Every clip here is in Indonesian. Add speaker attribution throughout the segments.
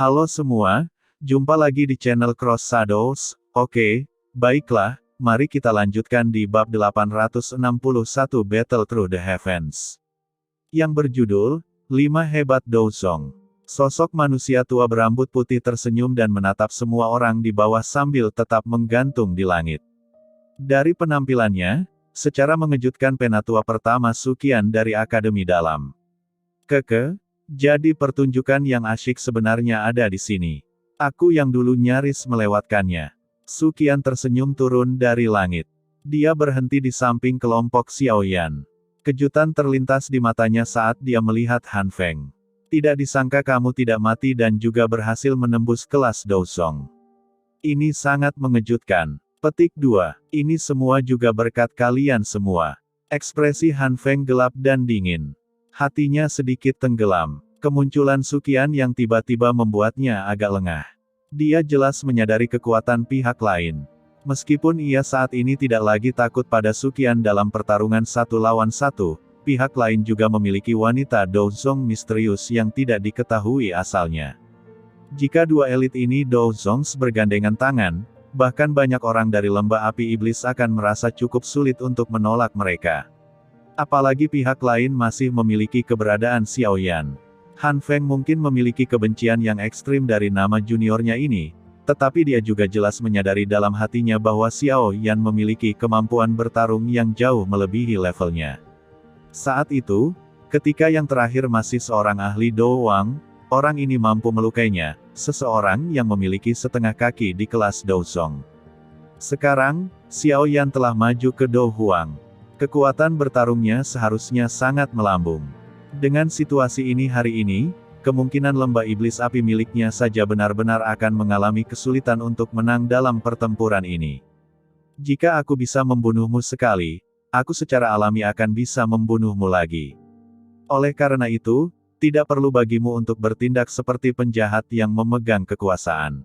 Speaker 1: Halo semua, jumpa lagi di channel Cross Shadows. Oke, baiklah, mari kita lanjutkan di bab 861 Battle Through the Heavens. Yang berjudul, 5 Hebat Douzong. Sosok manusia tua berambut putih tersenyum dan menatap semua orang di bawah sambil tetap menggantung di langit. Dari penampilannya, secara mengejutkan penatua pertama Suqian dari Akademi Dalam. Jadi pertunjukan yang asyik sebenarnya ada di sini. Aku yang dulu nyaris melewatkannya. Suqian tersenyum turun dari langit. Dia berhenti di samping kelompok Xiaoyan. Kejutan terlintas di matanya saat dia melihat Han Feng. Tidak disangka kamu tidak mati dan juga berhasil menembus kelas Douzong. Ini sangat mengejutkan. Petik 2. Ini semua juga berkat kalian semua. Ekspresi Han Feng gelap dan dingin. Hatinya sedikit tenggelam. Kemunculan Suqian yang tiba-tiba membuatnya agak lengah. Dia jelas menyadari kekuatan pihak lain. Meskipun ia saat ini tidak lagi takut pada Suqian dalam pertarungan 1 lawan 1, pihak lain juga memiliki wanita Douzong misterius yang tidak diketahui asalnya. Jika dua elit ini Douzongs bergandengan tangan, bahkan banyak orang dari lembah api iblis akan merasa cukup sulit untuk menolak mereka. Apalagi pihak lain masih memiliki keberadaan Xiaoyan. Han Feng mungkin memiliki kebencian yang ekstrim dari nama juniornya ini, tetapi dia juga jelas menyadari dalam hatinya bahwa Xiaoyan memiliki kemampuan bertarung yang jauh melebihi levelnya. Saat itu, ketika yang terakhir masih seorang ahli Do Wang, orang ini mampu melukainya, seseorang yang memiliki setengah kaki di kelas Douzong. Sekarang, Xiaoyan telah maju ke Do Huang. Kekuatan bertarungnya seharusnya sangat melambung. Dengan situasi ini hari ini, kemungkinan lembah iblis api miliknya saja benar-benar akan mengalami kesulitan untuk menang dalam pertempuran ini. Jika aku bisa membunuhmu sekali, aku secara alami akan bisa membunuhmu lagi. Oleh karena itu, tidak perlu bagimu untuk bertindak seperti penjahat yang memegang kekuasaan.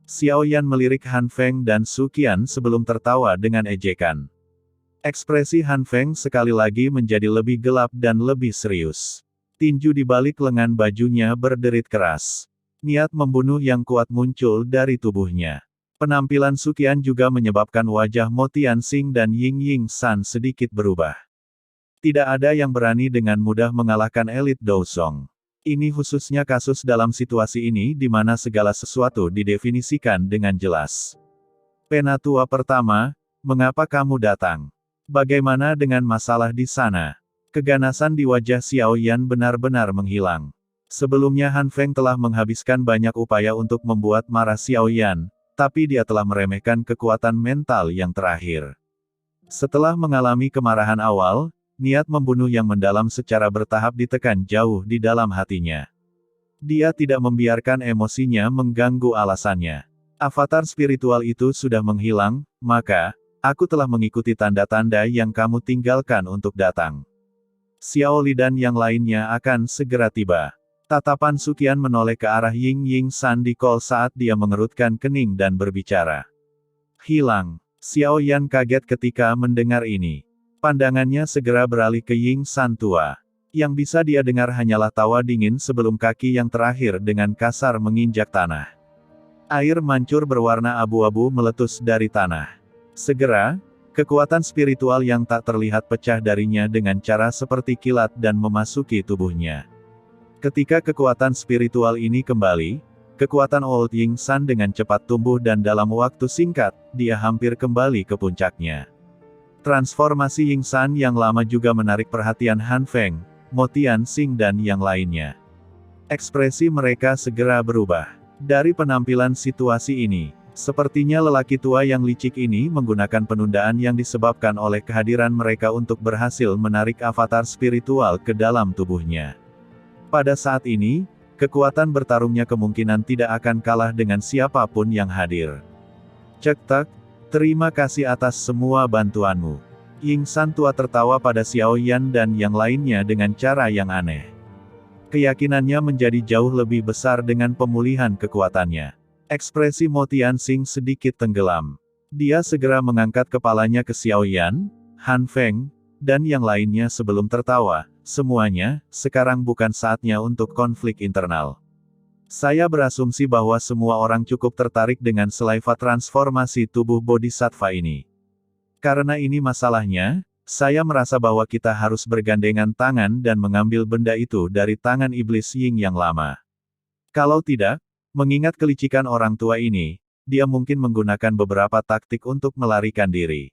Speaker 1: Xiaoyan melirik Han Feng dan Suqian sebelum tertawa dengan ejekan. Ekspresi Han Feng sekali lagi menjadi lebih gelap dan lebih serius. Tinju di balik lengan bajunya berderit keras. Niat membunuh yang kuat muncul dari tubuhnya. Penampilan Suqian juga menyebabkan wajah Mo Tianxing dan Ying Ying San sedikit berubah. Tidak ada yang berani dengan mudah mengalahkan elit Douzong. Ini khususnya kasus dalam situasi ini di mana segala sesuatu didefinisikan dengan jelas. Penatua pertama, mengapa kamu datang? Bagaimana dengan masalah di sana? Keganasan di wajah Xiaoyan benar-benar menghilang. Sebelumnya Han Feng telah menghabiskan banyak upaya untuk membuat marah Xiaoyan, tapi dia telah meremehkan kekuatan mental yang terakhir. Setelah mengalami kemarahan awal, niat membunuh yang mendalam secara bertahap ditekan jauh di dalam hatinya. Dia tidak membiarkan emosinya mengganggu alasannya. Avatar spiritual itu sudah menghilang, maka aku telah mengikuti tanda-tanda yang kamu tinggalkan untuk datang. Xiao Li dan yang lainnya akan segera tiba. Tatapan Suqian menoleh ke arah Ying Ying San di kol saat dia mengerutkan kening dan berbicara. Hilang. Xiaoyan kaget ketika mendengar ini. Pandangannya segera beralih ke Ying San tua. Yang bisa dia dengar hanyalah tawa dingin sebelum kaki yang terakhir dengan kasar menginjak tanah. Air mancur berwarna abu-abu meletus dari tanah. Segera, kekuatan spiritual yang tak terlihat pecah darinya dengan cara seperti kilat dan memasuki tubuhnya. Ketika kekuatan spiritual ini kembali, kekuatan Old Ying San dengan cepat tumbuh dan dalam waktu singkat, dia hampir kembali ke puncaknya. Transformasi Ying San yang lama juga menarik perhatian Han Feng, Mo Tianxing dan yang lainnya. Ekspresi mereka segera berubah. Dari penampilan situasi ini, sepertinya lelaki tua yang licik ini menggunakan penundaan yang disebabkan oleh kehadiran mereka untuk berhasil menarik avatar spiritual ke dalam tubuhnya. Pada saat ini, kekuatan bertarungnya kemungkinan tidak akan kalah dengan siapapun yang hadir. Cek, terima kasih atas semua bantuanmu. Ying San tua tertawa pada Xiaoyan dan yang lainnya dengan cara yang aneh. Keyakinannya menjadi jauh lebih besar dengan pemulihan kekuatannya. Ekspresi Mo Tianxing sedikit tenggelam. Dia segera mengangkat kepalanya ke Xiaoyan, Han Feng, dan yang lainnya sebelum tertawa. Semuanya, sekarang bukan saatnya untuk konflik internal. Saya berasumsi bahwa semua orang cukup tertarik dengan selaiva transformasi tubuh bodhisattva ini. Karena ini masalahnya, saya merasa bahwa kita harus bergandengan tangan dan mengambil benda itu dari tangan iblis Ying yang lama. Kalau tidak, mengingat kelicikan orang tua ini, dia mungkin menggunakan beberapa taktik untuk melarikan diri.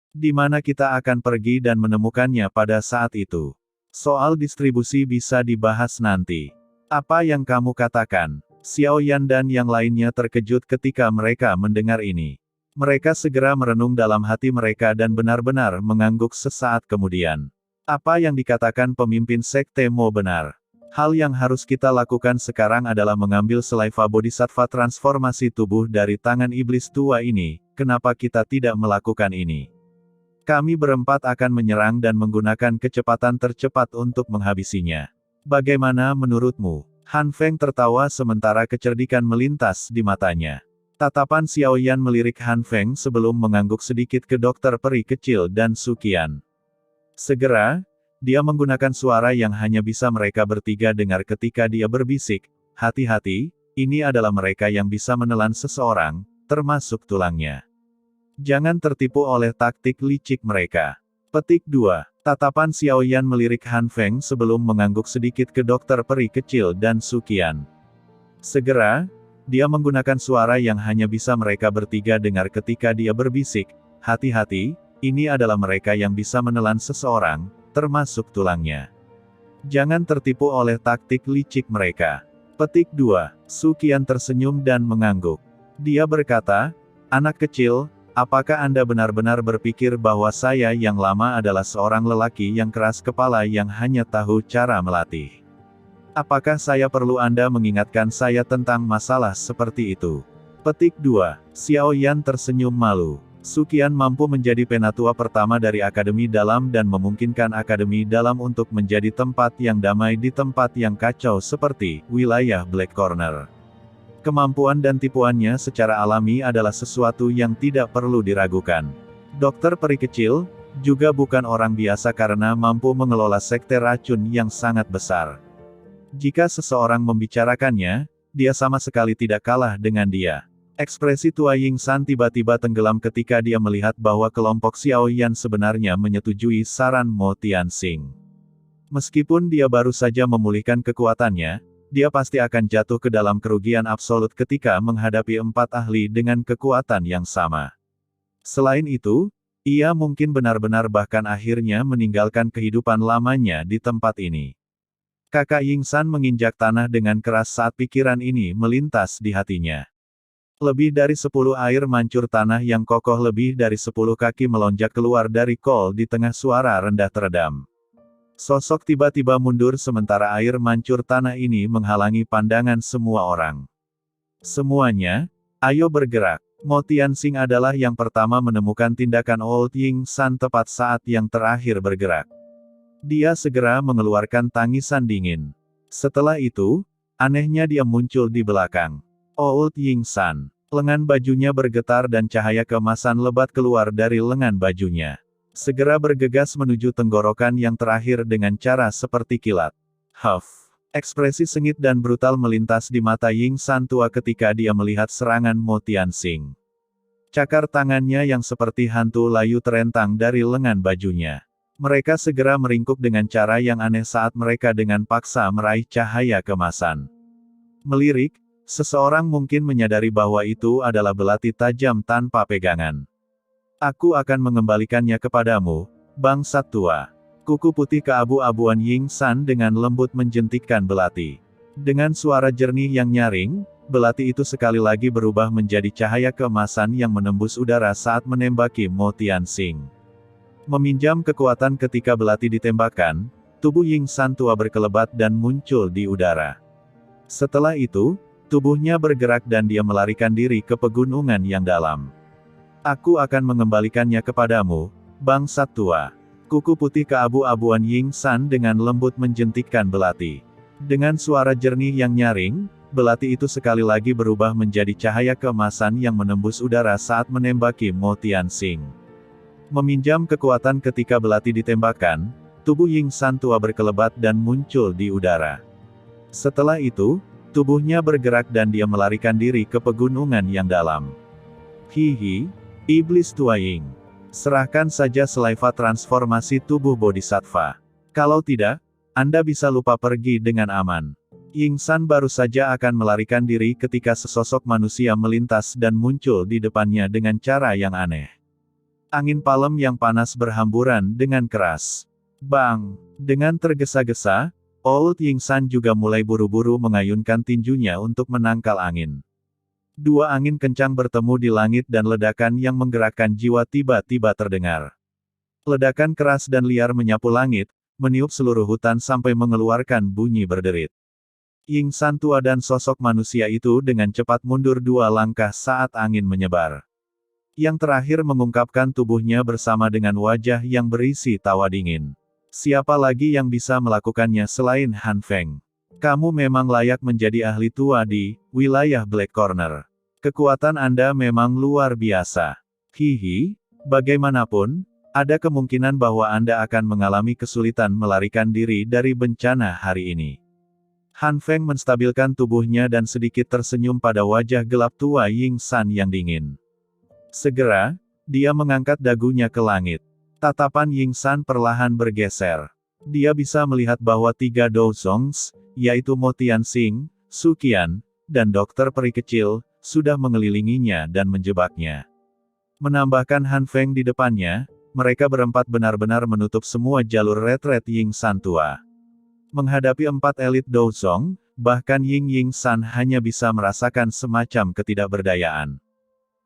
Speaker 1: Di mana kita akan pergi dan menemukannya pada saat itu. Soal distribusi bisa dibahas nanti. Apa yang kamu katakan? Xiao Yan dan yang lainnya terkejut ketika mereka mendengar ini. Mereka segera merenung dalam hati mereka dan benar-benar mengangguk sesaat kemudian. Apa yang dikatakan pemimpin Sekte Mo benar. Hal yang harus kita lakukan sekarang adalah mengambil selaiva bodhisattva transformasi tubuh dari tangan iblis tua ini. Kenapa kita tidak melakukan ini? Kami berempat akan menyerang dan menggunakan kecepatan tercepat untuk menghabisinya. Bagaimana menurutmu? Han Feng tertawa sementara kecerdikan melintas di matanya. Tatapan Xiao Yan melirik Han Feng sebelum mengangguk sedikit ke dokter peri kecil dan Su Qian. Segera, dia menggunakan suara yang hanya bisa mereka bertiga dengar ketika dia berbisik, "Hati-hati, ini adalah mereka yang bisa menelan seseorang, termasuk tulangnya. Jangan tertipu oleh taktik licik mereka." Petik 2. Tatapan Xiao Yan melirik Han Feng sebelum mengangguk sedikit ke dokter peri kecil dan Su Qian. Segera, dia menggunakan suara yang hanya bisa mereka bertiga dengar ketika dia berbisik, "Hati-hati, ini adalah mereka yang bisa menelan seseorang, termasuk tulangnya. Jangan tertipu oleh taktik licik mereka." Petik 2. Su Qian tersenyum dan mengangguk. Dia berkata, "Anak kecil, apakah Anda benar-benar berpikir bahwa saya yang lama adalah seorang lelaki yang keras kepala yang hanya tahu cara melatih? Apakah saya perlu Anda mengingatkan saya tentang masalah seperti itu?" Petik 2. Xiao Yan tersenyum malu. Su Qian mampu menjadi penatua pertama dari Akademi Dalam dan memungkinkan Akademi Dalam untuk menjadi tempat yang damai di tempat yang kacau seperti wilayah Black Corner. Kemampuan dan tipuannya secara alami adalah sesuatu yang tidak perlu diragukan. Dokter peri kecil, juga bukan orang biasa karena mampu mengelola sekte racun yang sangat besar. Jika seseorang membicarakannya, dia sama sekali tidak kalah dengan dia. Ekspresi tua Ying San tiba-tiba tenggelam ketika dia melihat bahwa kelompok Xiao Yan sebenarnya menyetujui saran Mo Tianxing. Meskipun dia baru saja memulihkan kekuatannya, dia pasti akan jatuh ke dalam kerugian absolut ketika menghadapi 4 ahli dengan kekuatan yang sama. Selain itu, ia mungkin benar-benar bahkan akhirnya meninggalkan kehidupan lamanya di tempat ini. Kakak Ying San menginjak tanah dengan keras saat pikiran ini melintas di hatinya. Lebih dari 10 air mancur tanah yang kokoh lebih dari 10 kaki melonjak keluar dari kol di tengah suara rendah teredam. Sosok tiba-tiba mundur sementara air mancur tanah ini menghalangi pandangan semua orang. "Semuanya, ayo bergerak." Mo Tianxing adalah yang pertama menemukan tindakan Old Ying San tepat saat yang terakhir bergerak. Dia segera mengeluarkan tangisan dingin. Setelah itu, anehnya dia muncul di belakang Old Ying San. Lengan bajunya bergetar dan cahaya keemasan lebat keluar dari lengan bajunya. Segera bergegas menuju tenggorokan yang terakhir dengan cara seperti kilat. Huff. Ekspresi sengit dan brutal melintas di mata Ying San tua ketika dia melihat serangan Mo Tianxing. Cakar tangannya yang seperti hantu layu terentang dari lengan bajunya. Mereka segera meringkuk dengan cara yang aneh saat mereka dengan paksa meraih cahaya keemasan. Melirik, seseorang mungkin menyadari bahwa itu adalah belati tajam tanpa pegangan. "Aku akan mengembalikannya kepadamu, bangsat tua." Kuku putih keabu-abuan Ying San dengan lembut menjentikkan belati. Dengan suara jernih yang nyaring, belati itu sekali lagi berubah menjadi cahaya keemasan yang menembus udara saat menembaki Mo Tianxing. Meminjam kekuatan ketika belati ditembakkan, tubuh Ying San tua berkelebat dan muncul di udara. Setelah itu, tubuhnya bergerak dan dia melarikan diri ke pegunungan yang dalam. "Aku akan mengembalikannya kepadamu, bangsat tua." Kuku putih keabu-abuan Ying San dengan lembut menjentikkan belati. Dengan suara jernih yang nyaring, belati itu sekali lagi berubah menjadi cahaya keemasan yang menembus udara saat menembaki Mo Tianxing. Meminjam kekuatan ketika belati ditembakkan, tubuh Ying San tua berkelebat dan muncul di udara. Setelah itu, Tubuhnya bergerak dan dia melarikan diri ke pegunungan yang dalam. Hihi, iblis tua Ying. Serahkan saja selaiva transformasi tubuh Bodhisattva. Kalau tidak, Anda bisa lupa pergi dengan aman. Ying San baru saja akan melarikan diri ketika sesosok manusia melintas dan muncul di depannya dengan cara yang aneh. Angin palem yang panas berhamburan dengan keras. Bang! Dengan tergesa-gesa, Old Ying San juga mulai buru-buru mengayunkan tinjunya untuk menangkal angin. Dua angin kencang bertemu di langit dan ledakan yang menggerakkan jiwa tiba-tiba terdengar. Ledakan keras dan liar menyapu langit, meniup seluruh hutan sampai mengeluarkan bunyi berderit. Ying San tua dan sosok manusia itu dengan cepat mundur 2 langkah saat angin menyebar. Yang terakhir mengungkapkan tubuhnya bersama dengan wajah yang berisi tawa dingin. Siapa lagi yang bisa melakukannya selain Han Feng? Kamu memang layak menjadi ahli tua di wilayah Black Corner. Kekuatan Anda memang luar biasa. Hihi, bagaimanapun, ada kemungkinan bahwa Anda akan mengalami kesulitan melarikan diri dari bencana hari ini. Han Feng menstabilkan tubuhnya dan sedikit tersenyum pada wajah gelap tua Ying San yang dingin. Segera, dia mengangkat dagunya ke langit. Tatapan Ying San perlahan bergeser. Dia bisa melihat bahwa 3 Dozongs, yaitu Mo Tianxing, Su Qian, dan dokter peri kecil, sudah mengelilinginya dan menjebaknya. Menambahkan Han Feng di depannya, mereka berempat benar-benar menutup semua jalur retret Ying San tua. Menghadapi 4 elit Dozong, bahkan Ying San hanya bisa merasakan semacam ketidakberdayaan.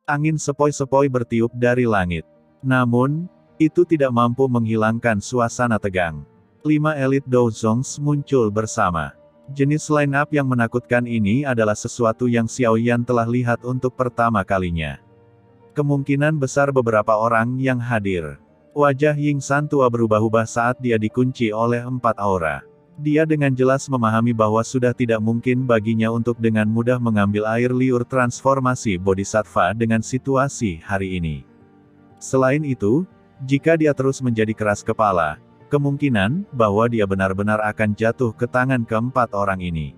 Speaker 1: Angin sepoi-sepoi bertiup dari langit. Namun, itu tidak mampu menghilangkan suasana tegang. 5 elit Dozongs muncul bersama. Jenis line-up yang menakutkan ini adalah sesuatu yang Xiao Yan telah lihat untuk pertama kalinya. Kemungkinan besar beberapa orang yang hadir. Wajah Ying San tua berubah-ubah saat dia dikunci oleh 4 aura. Dia dengan jelas memahami bahwa sudah tidak mungkin baginya untuk dengan mudah mengambil air liur transformasi Bodhisattva dengan situasi hari ini. Selain itu, jika dia terus menjadi keras kepala, kemungkinan bahwa dia benar-benar akan jatuh ke tangan keempat orang ini.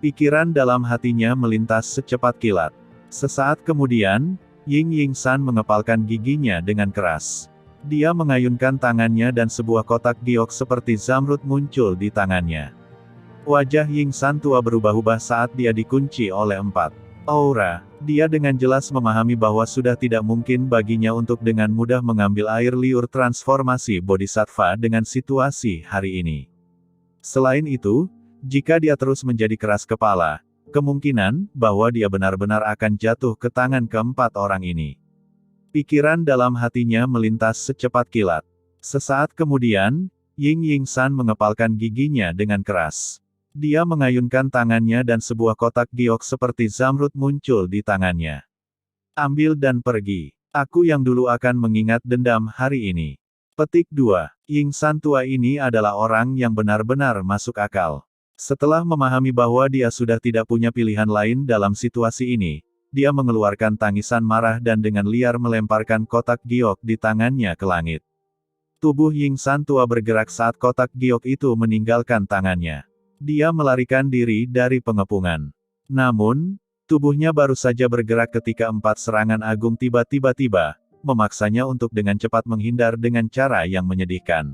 Speaker 1: Pikiran dalam hatinya melintas secepat kilat. Sesaat kemudian, Ying San mengepalkan giginya dengan keras. Dia mengayunkan tangannya dan sebuah kotak giok seperti zamrud muncul di tangannya. Wajah Ying San tua berubah-ubah saat dia dikunci oleh 4 aura. Dia dengan jelas memahami bahwa sudah tidak mungkin baginya untuk dengan mudah mengambil air liur transformasi Bodhisattva dengan situasi hari ini. Selain itu, jika dia terus menjadi keras kepala, kemungkinan bahwa dia benar-benar akan jatuh ke tangan keempat orang ini. Pikiran dalam hatinya melintas secepat kilat. Sesaat kemudian, Ying San mengepalkan giginya dengan keras. Dia mengayunkan tangannya dan sebuah kotak giok seperti zamrud muncul di tangannya. Ambil dan pergi. Aku yang dulu akan mengingat dendam hari ini. Petik 2. Ying San tua ini adalah orang yang benar-benar masuk akal. Setelah memahami bahwa dia sudah tidak punya pilihan lain dalam situasi ini, dia mengeluarkan tangisan marah dan dengan liar melemparkan kotak giok di tangannya ke langit. Tubuh Ying San tua bergerak saat kotak giok itu meninggalkan tangannya. Dia melarikan diri dari pengepungan. Namun, tubuhnya baru saja bergerak ketika 4 serangan agung tiba-tiba memaksanya untuk dengan cepat menghindar dengan cara yang menyedihkan.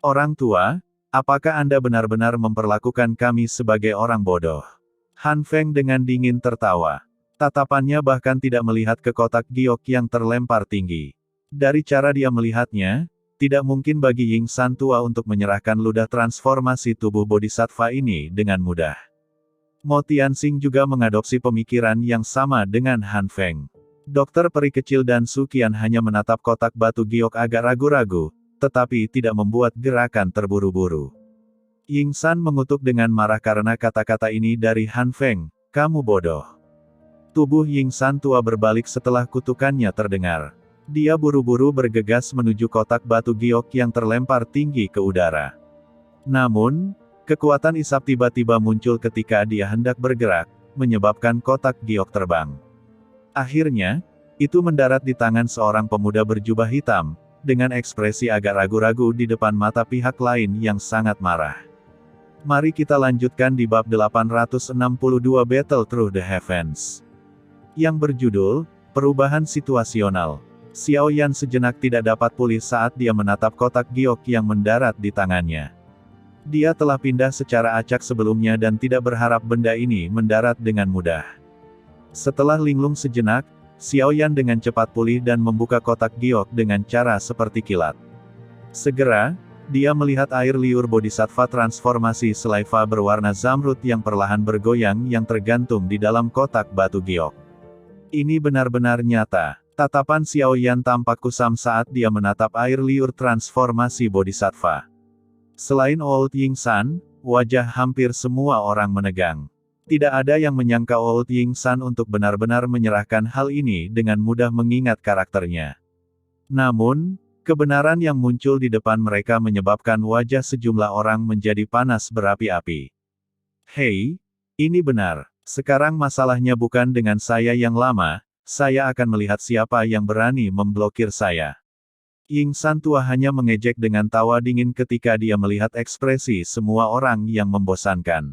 Speaker 1: Orang tua, apakah Anda benar-benar memperlakukan kami sebagai orang bodoh? Han Feng dengan dingin tertawa. Tatapannya bahkan tidak melihat ke kotak giok yang terlempar tinggi. Dari cara dia melihatnya, tidak mungkin bagi Ying San tua untuk menyerahkan ludah transformasi tubuh Bodhisattva ini dengan mudah. Mo Tianxing juga mengadopsi pemikiran yang sama dengan Han Feng. Dokter peri kecil dan Su Qian hanya menatap kotak batu giok agak ragu-ragu, tetapi tidak membuat gerakan terburu-buru. Ying San mengutuk dengan marah karena kata-kata ini dari Han Feng, "Kamu bodoh." Tubuh Ying San tua berbalik setelah kutukannya terdengar. Dia buru-buru bergegas menuju kotak batu giok yang terlempar tinggi ke udara. Namun, kekuatan isap tiba-tiba muncul ketika dia hendak bergerak, menyebabkan kotak giok terbang. Akhirnya, itu mendarat di tangan seorang pemuda berjubah hitam, dengan ekspresi agak ragu-ragu di depan mata pihak lain yang sangat marah. Mari kita lanjutkan di bab 862 Battle Through the Heavens. Yang berjudul, Perubahan Situasional. Xiao Yan sejenak tidak dapat pulih saat dia menatap kotak giok yang mendarat di tangannya. Dia telah pindah secara acak sebelumnya dan tidak berharap benda ini mendarat dengan mudah. Setelah linglung sejenak, Xiao Yan dengan cepat pulih dan membuka kotak giok dengan cara seperti kilat. Segera, dia melihat air liur bodhisattva transformasi Selaiva berwarna zamrud yang perlahan bergoyang yang tergantung di dalam kotak batu giok. Ini benar-benar nyata. Tatapan Xiao Yan tampak kusam saat dia menatap air liur transformasi bodhisattva. Selain Old Ying San, wajah hampir semua orang menegang. Tidak ada yang menyangka Old Ying San untuk benar-benar menyerahkan hal ini dengan mudah mengingat karakternya. Namun, kebenaran yang muncul di depan mereka menyebabkan wajah sejumlah orang menjadi panas berapi-api. Hei, ini benar. Sekarang masalahnya bukan dengan saya yang lama, saya akan melihat siapa yang berani memblokir saya. Ying San tua hanya mengejek dengan tawa dingin ketika dia melihat ekspresi semua orang yang membosankan.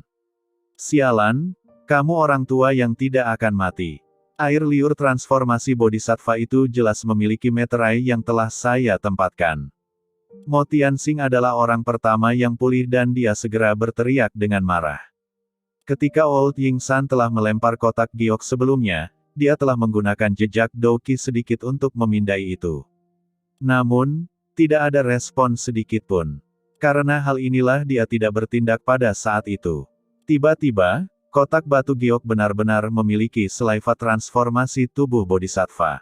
Speaker 1: Sialan, kamu orang tua yang tidak akan mati. Air liur transformasi bodhisattva itu jelas memiliki meterai yang telah saya tempatkan. Mo Tianxing adalah orang pertama yang pulih dan dia segera berteriak dengan marah. Ketika Old Ying San telah melempar kotak giok sebelumnya, dia telah menggunakan jejak Doqi sedikit untuk memindai itu. Namun, tidak ada respon sedikit pun. Karena hal inilah dia tidak bertindak pada saat itu. Tiba-tiba, kotak batu giok benar-benar memiliki Selaiva transformasi tubuh bodhisattva.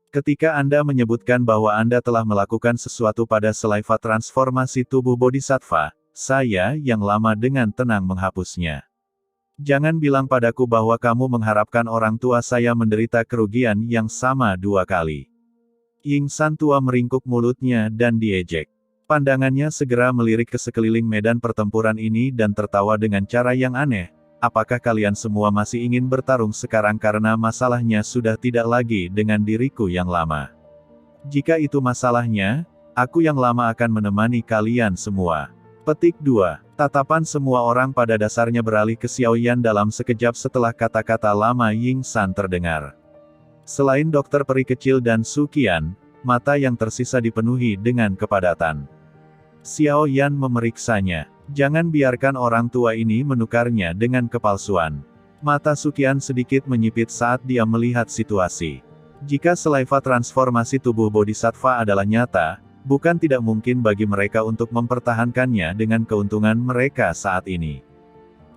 Speaker 1: Ketika Anda menyebutkan bahwa Anda telah melakukan sesuatu pada Selaiva transformasi tubuh bodhisattva, saya yang lama dengan tenang menghapusnya. Jangan bilang padaku bahwa kamu mengharapkan orang tua saya menderita kerugian yang sama dua kali. Ying San tua meringkuk mulutnya dan diejek. Pandangannya segera melirik ke sekeliling medan pertempuran ini dan tertawa dengan cara yang aneh. Apakah kalian semua masih ingin bertarung sekarang karena masalahnya sudah tidak lagi dengan diriku yang lama? Jika itu masalahnya, aku yang lama akan menemani kalian semua. Petik 2. Tatapan semua orang pada dasarnya beralih ke Xiao Yan dalam sekejap setelah kata-kata lama Ying San terdengar. Selain dokter peri kecil dan Su Qian, mata yang tersisa dipenuhi dengan kepadatan. Xiao Yan memeriksanya. Jangan biarkan orang tua ini menukarnya dengan kepalsuan. Mata Su Qian sedikit menyipit saat dia melihat situasi. Jika Selaiva transformasi tubuh bodhisattva adalah nyata, bukan tidak mungkin bagi mereka untuk mempertahankannya dengan keuntungan mereka saat ini.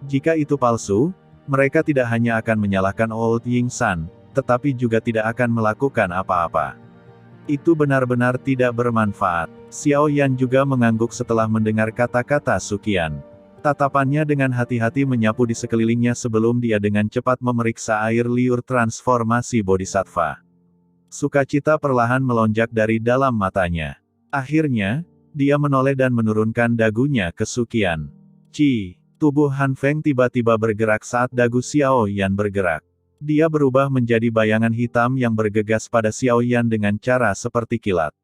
Speaker 1: Jika itu palsu, mereka tidak hanya akan menyalahkan Old Ying San, tetapi juga tidak akan melakukan apa-apa. Itu benar-benar tidak bermanfaat. Xiao Yan juga mengangguk setelah mendengar kata-kata Su Qian. Tatapannya dengan hati-hati menyapu di sekelilingnya sebelum dia dengan cepat memeriksa air liur transformasi bodhisattva. Sukacita perlahan melonjak dari dalam matanya. Akhirnya, dia menoleh dan menurunkan dagunya ke Su Qian. Tubuh Han Feng tiba-tiba bergerak saat dagu Xiao Yan bergerak. Dia berubah menjadi bayangan hitam yang bergegas pada Xiao Yan dengan cara seperti kilat.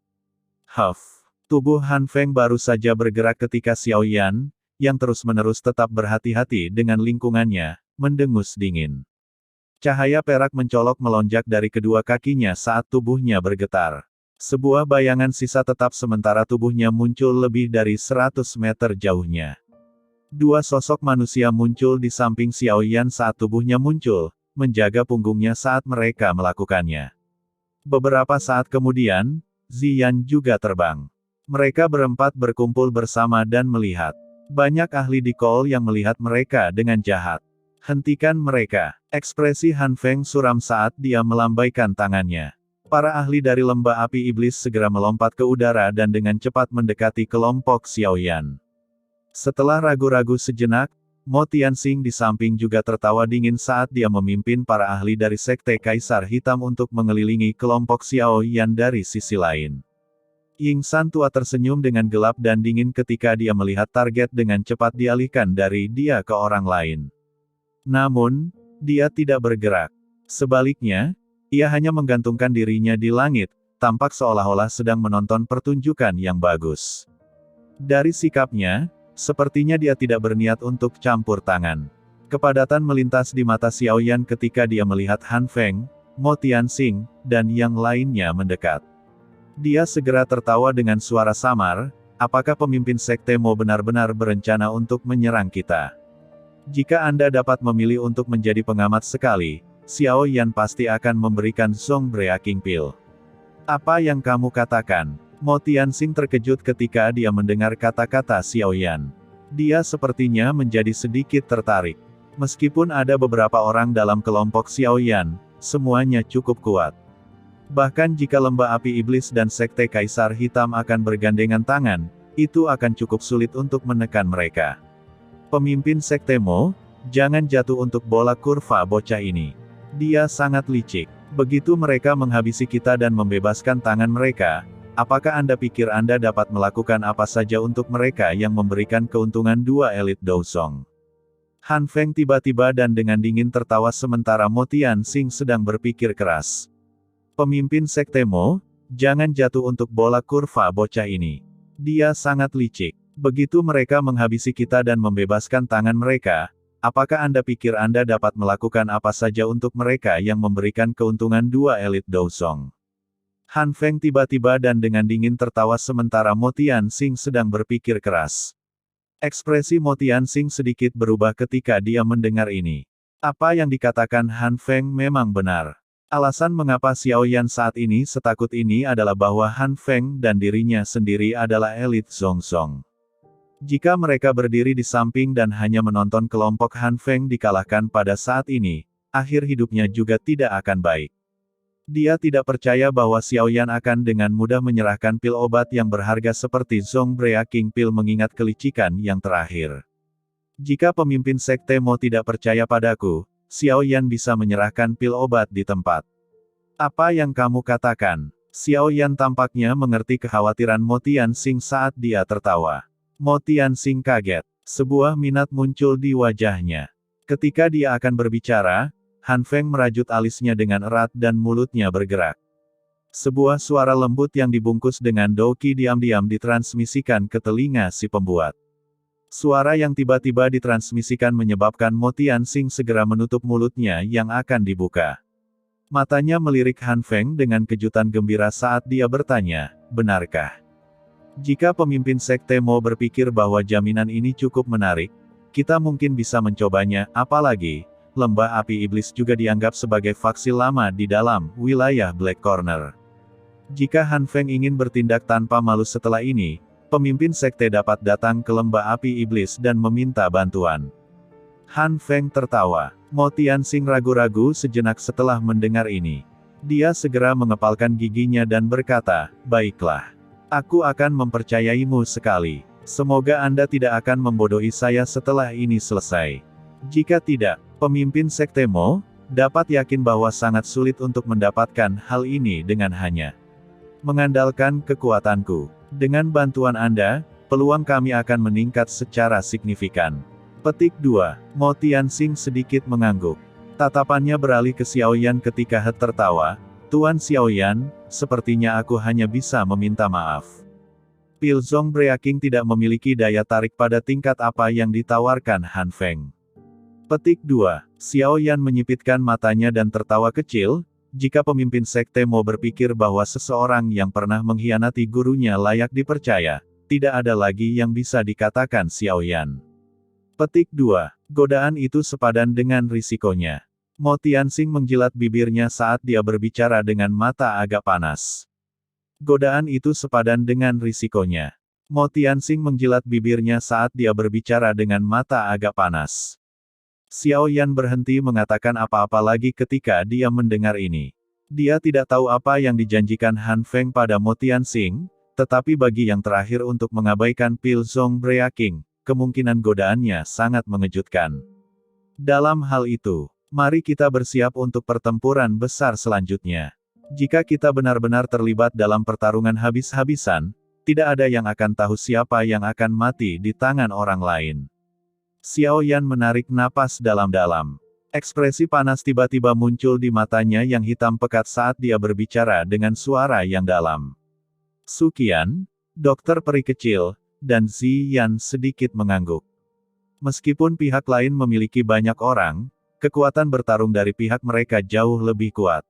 Speaker 1: Tubuh Han Feng baru saja bergerak ketika Xiao Yan, yang terus-menerus tetap berhati-hati dengan lingkungannya, mendengus dingin. Cahaya perak mencolok melonjak dari kedua kakinya saat tubuhnya bergetar. Sebuah bayangan sisa tetap sementara tubuhnya muncul lebih dari 100 meter jauhnya. Dua sosok manusia muncul di samping Xiao Yan saat tubuhnya muncul, menjaga punggungnya saat mereka melakukannya. Beberapa saat kemudian, Ziyan juga terbang. Mereka berempat berkumpul bersama dan melihat. Banyak ahli di Call yang melihat mereka dengan jahat. Hentikan mereka. Ekspresi Han Feng suram saat dia melambaikan tangannya. Para ahli dari lembah api iblis segera melompat ke udara dan dengan cepat mendekati kelompok Xiao Yan. Setelah ragu-ragu sejenak, Mo Tianxing di samping juga tertawa dingin saat dia memimpin para ahli dari Sekte Kaisar Hitam untuk mengelilingi kelompok Xiao Yan dari sisi lain. Ying San tua tersenyum dengan gelap dan dingin ketika dia melihat target dengan cepat dialihkan dari dia ke orang lain. Namun, dia tidak bergerak. Sebaliknya, ia hanya menggantungkan dirinya di langit, tampak seolah-olah sedang menonton pertunjukan yang bagus. Dari sikapnya, Sepertinya dia tidak berniat untuk campur tangan. Kepadatan melintas di mata Xiao Yan ketika dia melihat Han Feng, Mo Tianxing, dan yang lainnya mendekat. Dia segera tertawa dengan suara samar, apakah pemimpin sekte Mo benar-benar berencana untuk menyerang kita? Jika Anda dapat memilih untuk menjadi pengamat sekali, Xiao Yan pasti akan memberikan Zhong Breaking Pill. Apa yang kamu katakan? Mo Tianxing terkejut ketika dia mendengar kata-kata Xiao Yan. Dia sepertinya menjadi sedikit tertarik. Meskipun ada beberapa orang dalam kelompok Xiao Yan, semuanya cukup kuat. Bahkan jika lembah api iblis dan sekte Kaisar Hitam akan bergandengan tangan, itu akan cukup sulit untuk menekan mereka. Pemimpin sekte Mo, jangan jatuh untuk bola kurva bocah ini. Dia sangat licik. Begitu mereka menghabisi kita dan membebaskan tangan mereka, apakah Anda pikir Anda dapat melakukan apa saja untuk mereka yang memberikan keuntungan dua elit Dousong? Han Feng tiba-tiba dan dengan dingin tertawa sementara Mo Tianxing sedang berpikir keras. Pemimpin sekte Mo, jangan jatuh untuk bola kurva bocah ini. Dia sangat licik. Begitu mereka menghabisi kita dan membebaskan tangan mereka, apakah Anda pikir Anda dapat melakukan apa saja untuk mereka yang memberikan keuntungan dua elit Dousong? Han Feng tiba-tiba dan dengan dingin tertawa sementara Mo Tianxing sedang berpikir keras. Ekspresi Mo Tianxing sedikit berubah ketika dia mendengar ini. Apa yang dikatakan Han Feng memang benar. Alasan mengapa Xiao Yan saat ini setakut ini adalah bahwa Han Feng dan dirinya sendiri adalah elit Zhongzong. Jika mereka berdiri di samping dan hanya menonton kelompok Han Feng dikalahkan pada saat ini, akhir hidupnya juga tidak akan baik. Dia tidak percaya bahwa Xiao Yan akan dengan mudah menyerahkan pil obat yang berharga seperti Zhong Breaking Pill mengingat kelicikan yang terakhir. Jika pemimpin sekte Mo tidak percaya padaku, Xiao Yan bisa menyerahkan pil obat di tempat. Apa yang kamu katakan? Xiao Yan tampaknya mengerti kekhawatiran Mo Tianxing saat dia tertawa. Mo Tianxing kaget. Sebuah minat muncul di wajahnya. Ketika dia akan berbicara, Han Feng merajut alisnya dengan erat dan mulutnya bergerak. Sebuah suara lembut yang dibungkus dengan douqi diam-diam ditransmisikan ke telinga si pembuat. Suara yang tiba-tiba ditransmisikan menyebabkan Mo Tianxing segera menutup mulutnya yang akan dibuka. Matanya melirik Han Feng dengan kejutan gembira saat dia bertanya, benarkah? Jika pemimpin sekte Mo berpikir bahwa jaminan ini cukup menarik, kita mungkin bisa mencobanya, apalagi, lembah api iblis juga dianggap sebagai faksi lama di dalam wilayah Black Corner. Jika Han Feng ingin bertindak tanpa malu setelah ini, pemimpin sekte dapat datang ke lembah api iblis dan meminta bantuan. Han Feng tertawa. Mo Tianxing ragu-ragu sejenak setelah mendengar ini. Dia segera mengepalkan giginya dan berkata, baiklah. Aku akan mempercayaimu sekali. Semoga Anda tidak akan membodohi saya setelah ini selesai. Jika tidak, pemimpin sekte Mo, dapat yakin bahwa sangat sulit untuk mendapatkan hal ini dengan hanya mengandalkan kekuatanku. Dengan bantuan Anda, peluang kami akan meningkat secara signifikan. Petik 2. Mo Tianxing sedikit mengangguk. Tatapannya beralih ke Xiao Yan ketika He tertawa. Tuan Xiao Yan, sepertinya aku hanya bisa meminta maaf. Pil Zhong Breaking tidak memiliki daya tarik pada tingkat apa yang ditawarkan Han Feng. Petik 2. Xiao Yan menyipitkan matanya dan tertawa kecil, jika pemimpin sekte Mo berpikir bahwa seseorang yang pernah mengkhianati gurunya layak dipercaya, tidak ada lagi yang bisa dikatakan Xiao Yan. Petik 2. Godaan itu sepadan dengan risikonya. Mo Tianxing menjilat bibirnya saat dia berbicara dengan mata agak panas. Godaan itu sepadan dengan risikonya. Mo Tianxing menjilat bibirnya saat dia berbicara dengan mata agak panas. Xiao Yan berhenti mengatakan apa-apa lagi ketika dia mendengar ini. Dia tidak tahu apa yang dijanjikan Han Feng pada Mo Tianxing, tetapi bagi yang terakhir untuk mengabaikan pil Zhong Breaking, kemungkinan godaannya sangat mengejutkan. Dalam hal itu, mari kita bersiap untuk pertempuran besar selanjutnya. Jika kita benar-benar terlibat dalam pertarungan habis-habisan, tidak ada yang akan tahu siapa yang akan mati di tangan orang lain. Xiao Yan menarik napas dalam-dalam. Ekspresi panas tiba-tiba muncul di matanya yang hitam pekat saat dia berbicara dengan suara yang dalam. Sukian, dokter peri kecil, dan Ziyan sedikit mengangguk. Meskipun pihak lain memiliki banyak orang, kekuatan bertarung dari pihak mereka jauh lebih kuat.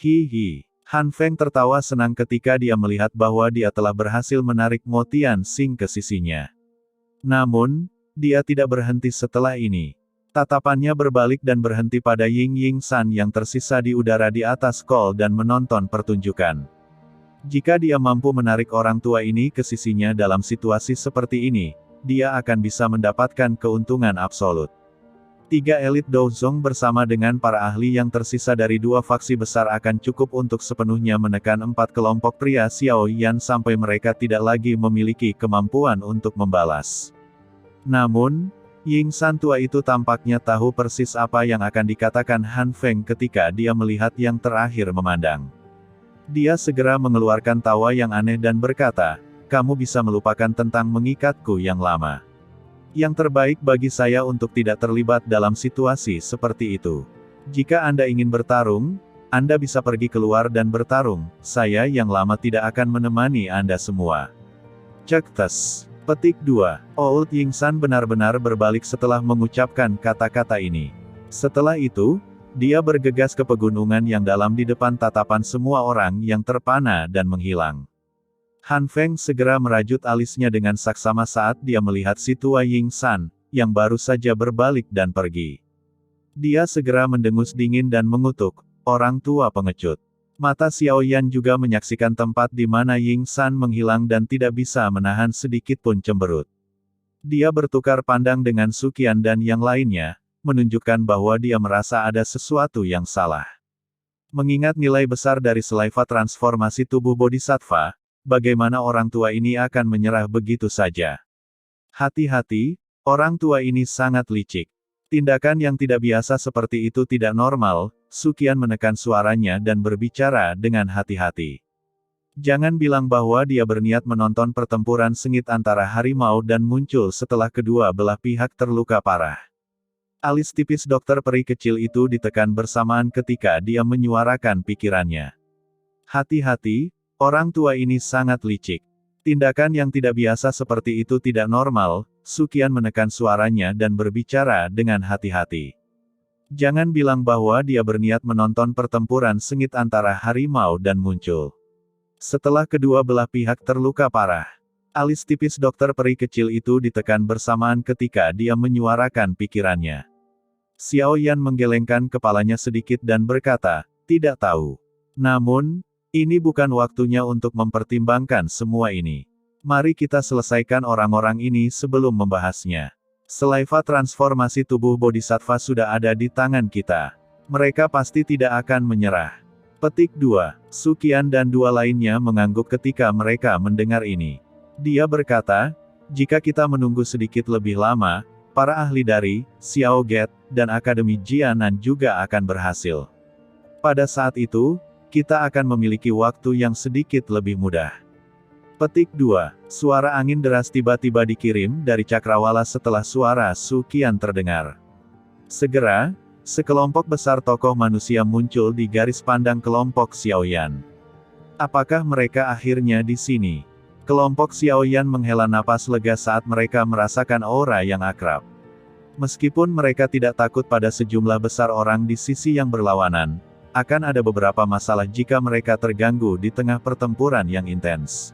Speaker 1: Hihi. Han Feng tertawa senang ketika dia melihat bahwa dia telah berhasil menarik Mo Tianxing ke sisinya. Namun, dia tidak berhenti setelah ini. Tatapannya berbalik dan berhenti pada Ying Ying San yang tersisa di udara di atas kol dan menonton pertunjukan. Jika dia mampu menarik orang tua ini ke sisinya dalam situasi seperti ini, dia akan bisa mendapatkan keuntungan absolut. 3 elit Douzong bersama dengan para ahli yang tersisa dari 2 faksi besar akan cukup untuk sepenuhnya menekan 4 kelompok pria Xiao Yan sampai mereka tidak lagi memiliki kemampuan untuk membalas. Namun, Ying San tua itu tampaknya tahu persis apa yang akan dikatakan Han Feng ketika dia melihat yang terakhir memandang. Dia segera mengeluarkan tawa yang aneh dan berkata, "Kamu bisa melupakan tentang mengikatku yang lama. Yang terbaik bagi saya untuk tidak terlibat dalam situasi seperti itu. Jika Anda ingin bertarung, Anda bisa pergi keluar dan bertarung, saya yang lama tidak akan menemani Anda semua." Cek tes. Petik 2. Old Ying San benar-benar berbalik setelah mengucapkan kata-kata ini. Setelah itu, dia bergegas ke pegunungan yang dalam di depan tatapan semua orang yang terpana dan menghilang. Han Feng segera merajut alisnya dengan saksama saat dia melihat si tua Ying San, yang baru saja berbalik dan pergi. Dia segera mendengus dingin dan mengutuk, "Orang tua pengecut." Mata Xiao Yan juga menyaksikan tempat di mana Ying San menghilang dan tidak bisa menahan sedikit pun cemberut. Dia bertukar pandang dengan Suqian dan yang lainnya, menunjukkan bahwa dia merasa ada sesuatu yang salah. Mengingat nilai besar dari selaiva transformasi tubuh Bodhisattva, bagaimana orang tua ini akan menyerah begitu saja? Hati-hati, orang tua ini sangat licik. Tindakan yang tidak biasa seperti itu tidak normal. Suqian menekan suaranya dan berbicara dengan hati-hati. Jangan bilang bahwa dia berniat menonton pertempuran sengit antara harimau dan muncul setelah kedua belah pihak terluka parah. Alis tipis dokter peri kecil itu ditekan bersamaan ketika dia menyuarakan pikirannya. Hati-hati, orang tua ini sangat licik. Tindakan yang tidak biasa seperti itu tidak normal. Suqian menekan suaranya dan berbicara dengan hati-hati. Jangan bilang bahwa dia berniat menonton pertempuran sengit antara harimau dan muncul setelah kedua belah pihak terluka parah. Alis tipis dokter peri kecil itu ditekan bersamaan ketika dia menyuarakan pikirannya. Xiao Yan menggelengkan kepalanya sedikit dan berkata, "Tidak tahu. Namun, ini bukan waktunya untuk mempertimbangkan semua ini. Mari kita selesaikan orang-orang ini sebelum membahasnya. Selaiva transformasi tubuh Bodhisattva sudah ada di tangan kita. Mereka pasti tidak akan menyerah." Petik 2. Suqian dan 2 lainnya mengangguk ketika mereka mendengar ini. Dia berkata, "Jika kita menunggu sedikit lebih lama, para ahli dari Xiao Get dan Akademi Jianan juga akan berhasil. Pada saat itu, kita akan memiliki waktu yang sedikit lebih mudah." Petik 2. Suara angin deras tiba-tiba dikirim dari cakrawala setelah suara Suqian terdengar. Segera, sekelompok besar tokoh manusia muncul di garis pandang kelompok Xiao Yan. Apakah mereka akhirnya di sini? Kelompok Xiao Yan menghela napas lega saat mereka merasakan aura yang akrab. Meskipun mereka tidak takut pada sejumlah besar orang di sisi yang berlawanan, akan ada beberapa masalah jika mereka terganggu di tengah pertempuran yang intens.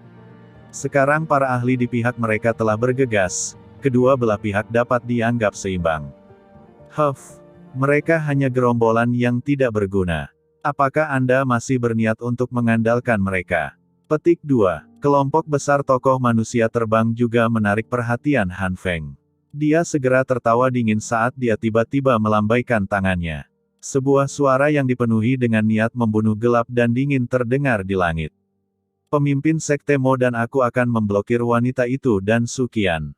Speaker 1: Sekarang para ahli di pihak mereka telah bergegas, kedua belah pihak dapat dianggap seimbang. Mereka hanya gerombolan yang tidak berguna. Apakah Anda masih berniat untuk mengandalkan mereka? Petik 2. Kelompok besar tokoh manusia terbang juga menarik perhatian Han Feng. Dia segera tertawa dingin saat dia tiba-tiba melambaikan tangannya. Sebuah suara yang dipenuhi dengan niat membunuh gelap dan dingin terdengar di langit. "Pemimpin Sekte Mo dan aku akan memblokir wanita itu dan Suqian.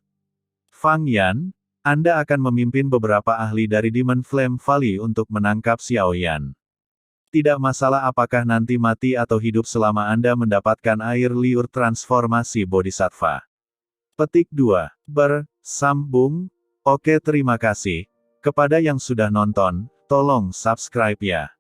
Speaker 1: Fang Yan, Anda akan memimpin beberapa ahli dari Demon Flame Valley untuk menangkap Xiao Yan. Tidak masalah apakah nanti mati atau hidup selama Anda mendapatkan air liur transformasi Bodhisattva." Petik 2. Bersambung. Oke, terima kasih. Kepada yang sudah nonton, tolong subscribe ya.